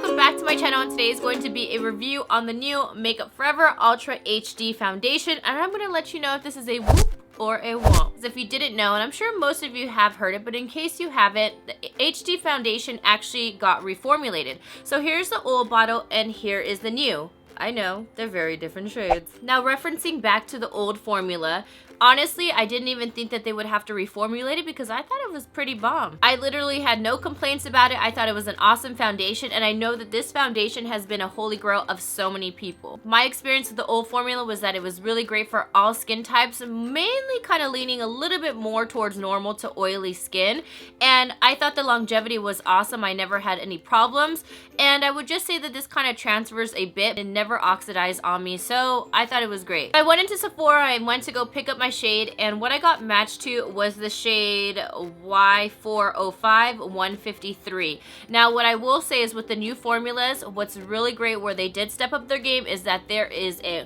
welcome back to my channel, and today is going to be a review on the new Makeup Forever Ultra HD Foundation, and I'm going to let you know if this is a Woop or a Womp. If you didn't know, and I'm sure most of you have heard it, but in case you haven't, the HD foundation actually got reformulated. So here's the old bottle and here is the new. I know, they're very different shades. Now, referencing back to the old formula, honestly, I didn't even think that they would have to reformulate it because I thought it was pretty bomb. I literally had no complaints about it. I thought it was an awesome foundation, and I know that this foundation has been a holy grail of so many people. My experience with the old formula was that it was really great for all skin types, mainly kind of leaning a little bit more towards normal to oily skin, and I thought the longevity was awesome. I never had any problems, and I would just say that this kind of transfers a bit and never oxidized on me, so I thought it was great. I went into Sephora and went to go pick up my shade, and what I got matched to was the shade Y405 153. Now, what I will say is with the new formulas, what's really great where they did step up their game is that there is a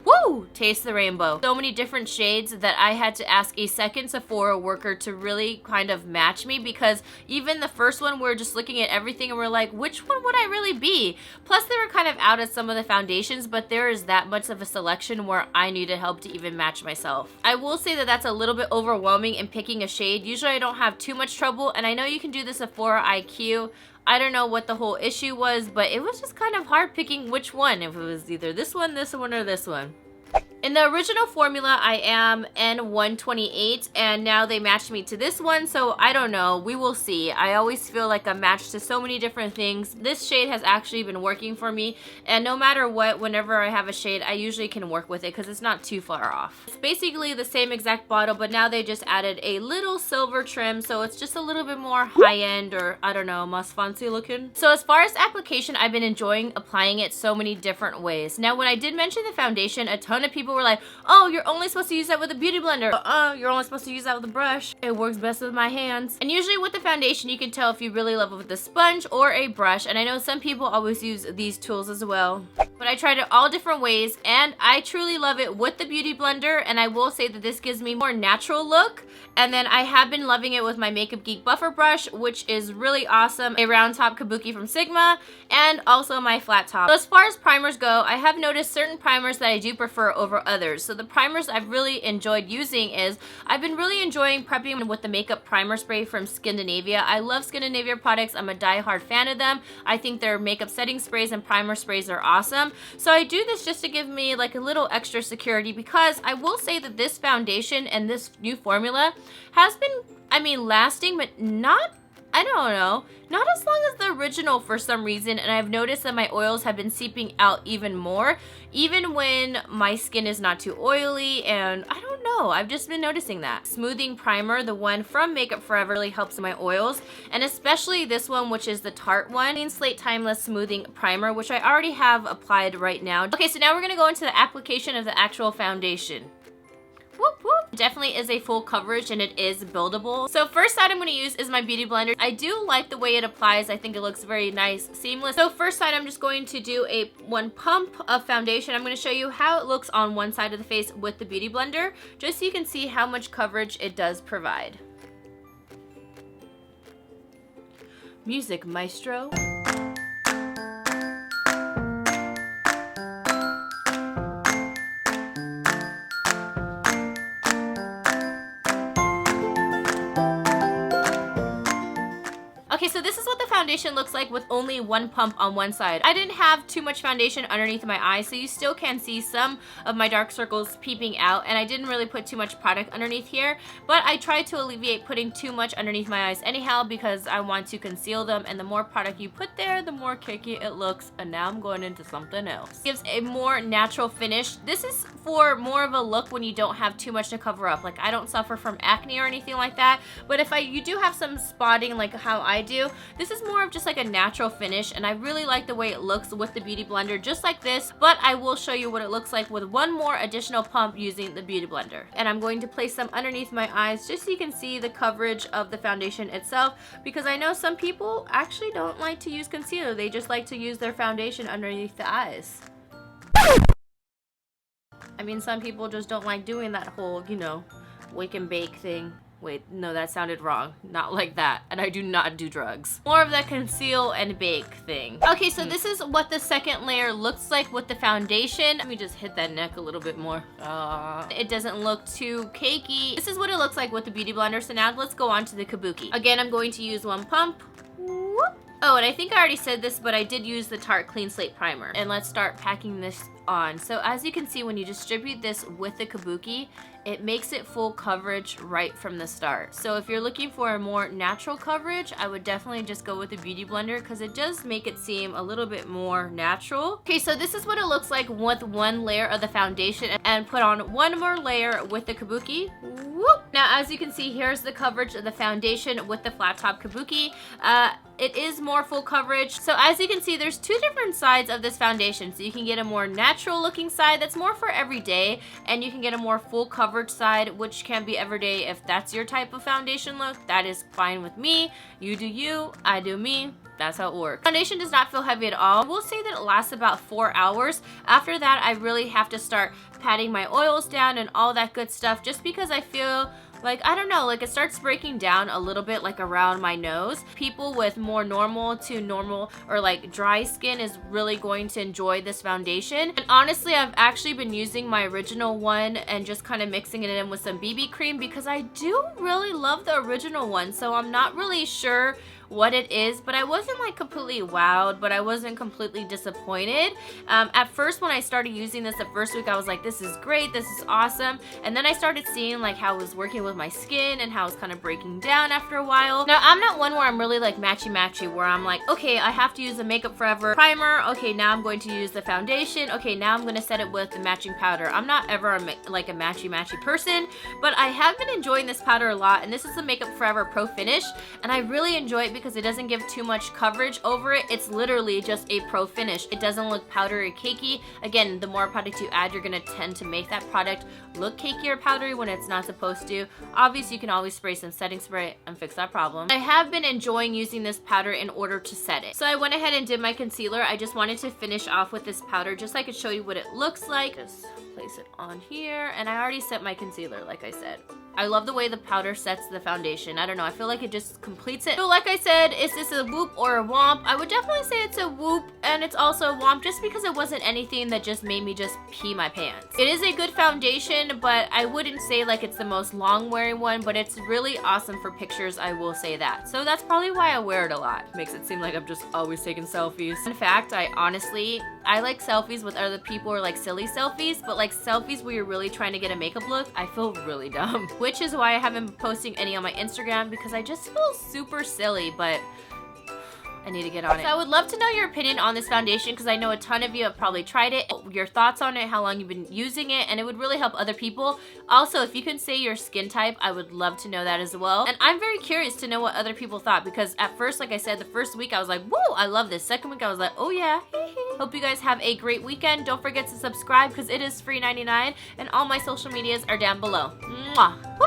woo! Taste the rainbow. So many different shades that I had to ask a second Sephora worker to really kind of match me, because even the first one, we're just looking at everything and we're like, which one would I really be? Plus, they were kind of out at some of the foundations, but there is that much of a selection where I needed help to even match myself. I will say that that's a little bit overwhelming in picking a shade. Usually I don't have too much trouble, and I know you can do the Sephora IQ. I don't know what the whole issue was, but it was just kind of hard picking which one, if it was either this one, or this one. In the original formula, I am N128, and now they matched me to this one, so I don't know. We will see. I always feel like I'm matched to so many different things. This shade has actually been working for me, and no matter what, whenever I have a shade, I usually can work with it because it's not too far off. It's basically the same exact bottle, but now they just added a little silver trim, so it's just a little bit more high-end, or I don't know, más fancy looking. So as far as application, I've been enjoying applying it so many different ways. Now, when I did mention the foundation, a ton of people were like, oh, you're only supposed to use that with a beauty blender. You're only supposed to use that with a brush. It works best with my hands. And usually with the foundation, you can tell if you really love it with a sponge or a brush. And I know some people always use these tools as well. But I tried it all different ways, and I truly love it with the beauty blender. And I will say that this gives me more natural look. And then I have been loving it with my Makeup Geek buffer brush, which is really awesome. A round top kabuki from Sigma, and also my flat top. So as far as primers go, I have noticed certain primers that I do prefer over others. So the primers I've really enjoyed using is, I've been really enjoying prepping with the makeup primer spray from Scandinavia. I love Scandinavia products. I'm a die-hard fan of them. I think their makeup setting sprays and primer sprays are awesome. So I do this just to give me like a little extra security, because I will say that this foundation and this new formula has been, I mean, lasting, but not, I don't know, not as long as the original for some reason. And I've noticed that my oils have been seeping out even more, even when my skin is not too oily, and I don't know, I've just been noticing that. Smoothing primer, the one from Makeup Forever, really helps my oils, and especially this one, which is the Tarte one, Slate Timeless Smoothing Primer, which I already have applied right now. Okay, so now we're gonna go into the application of the actual foundation. Whoop, whoop. Definitely is a full coverage, and it is buildable. So first side I'm going to use is my beauty blender. I do like the way it applies. I think it looks very nice, seamless. So first side I'm just going to do one pump of foundation. I'm going to show you how it looks on one side of the face with the beauty blender, just so you can see how much coverage it does provide. Music maestro. Okay, so this is what the foundation looks like with only one pump on one side. I didn't have too much foundation underneath my eyes, so you still can see some of my dark circles peeping out, and I didn't really put too much product underneath here, but I tried to alleviate putting too much underneath my eyes anyhow, because I want to conceal them, and the more product you put there, the more cakey it looks. And now I'm going into something else. It gives a more natural finish. This is for more of a look when you don't have too much to cover up. Like, I don't suffer from acne or anything like that, but if you do have some spotting like how I do, this is more of just like a natural finish, and I really like the way it looks with the beauty blender, just like this. But I will show you what it looks like with one more additional pump using the beauty blender. And I'm going to place some underneath my eyes just so you can see the coverage of the foundation itself, because I know some people actually don't like to use concealer. They just like to use their foundation underneath the eyes. I mean, some people just don't like doing that whole, you know, wake and bake thing. Wait, no, that sounded wrong. Not like that. And I do not do drugs. More of that conceal and bake thing. Okay, so this is what the second layer looks like with the foundation. Let me just hit that neck a little bit more. It doesn't look too cakey. This is what it looks like with the Beauty Blender. So now let's go on to the kabuki. Again, I'm going to use one pump. Whoop. Oh, and I think I already said this, but I did use the Tarte Clean Slate Primer. And let's start packing this on. So as you can see, when you distribute this with the kabuki, it makes it full coverage right from the start. So if you're looking for a more natural coverage, I would definitely just go with the Beauty Blender because it does make it seem a little bit more natural. Okay, so this is what it looks like with one layer of the foundation, and put on one more layer with the kabuki. Whoop. Now, as you can see, here's the coverage of the foundation with the flat top kabuki. It is more full coverage. So as you can see, there's two different sides of this foundation. So you can get a more natural looking side that's more for everyday, and you can get a more full coverage side, which can be everyday. If that's your type of foundation look, that is fine with me. You do you, I do me. That's how it works. Foundation does not feel heavy at all. We'll say that it lasts about 4 hours. After that, I really have to start patting my oils down and all that good stuff, just because I feel like, I don't know, like it starts breaking down a little bit like around my nose. People with more normal to normal or like dry skin is really going to enjoy this foundation. And honestly, I've actually been using my original one and just kind of mixing it in with some BB cream because I do really love the original one. So I'm not really sure what it is, but I wasn't like completely wowed, but I wasn't completely disappointed. At first, when I started using this the first week, I was like, this is great, this is awesome. And then I started seeing like how it was working with my skin and how it's kind of breaking down after a while. Now, I'm not one where I'm really like matchy-matchy, where I'm like, okay, I have to use a Makeup Forever primer. Okay, now I'm going to use the foundation. Okay, now I'm going to set it with the matching powder. I'm not ever like a matchy-matchy person, but I have been enjoying this powder a lot, and this is the Makeup Forever Pro Finish, and I really enjoy it because it doesn't give too much coverage over it. It's literally just a pro finish. It doesn't look powdery cakey. Again, the more product you add, you're going to tend to make that product look cakey or powdery when it's not supposed to. Obviously, you can always spray some setting spray and fix that problem. I have been enjoying using this powder in order to set it. So I went ahead and did my concealer. I just wanted to finish off with this powder just so I could show you what it looks like. Just place it on here, and I already set my concealer, like I said. I love the way the powder sets the foundation. I don't know, I feel like it just completes it. So like I said, is this a Woop or a Womp? I would definitely say it's a Woop, and it's also a Womp just because it wasn't anything that just made me just pee my pants. It is a good foundation, but I wouldn't say like it's the most long wearing one, but it's really awesome for pictures, I will say that. So that's probably why I wear it a lot. Makes it seem like I'm just always taking selfies. In fact, I like selfies with other people, or like silly selfies, but like selfies where you're really trying to get a makeup look, I feel really dumb. Which is why I haven't been posting any on my Instagram, because I just feel super silly, but I need to get on it. So I would love to know your opinion on this foundation, because I know a ton of you have probably tried it, your thoughts on it, how long you've been using it, and it would really help other people. Also, if you can say your skin type, I would love to know that as well. And I'm very curious to know what other people thought, because at first, like I said, the first week I was like, whoa, I love this. Second week I was like, oh yeah. Hope you guys have a great weekend. Don't forget to subscribe because it is free 99, and all my social medias are down below. Mwah.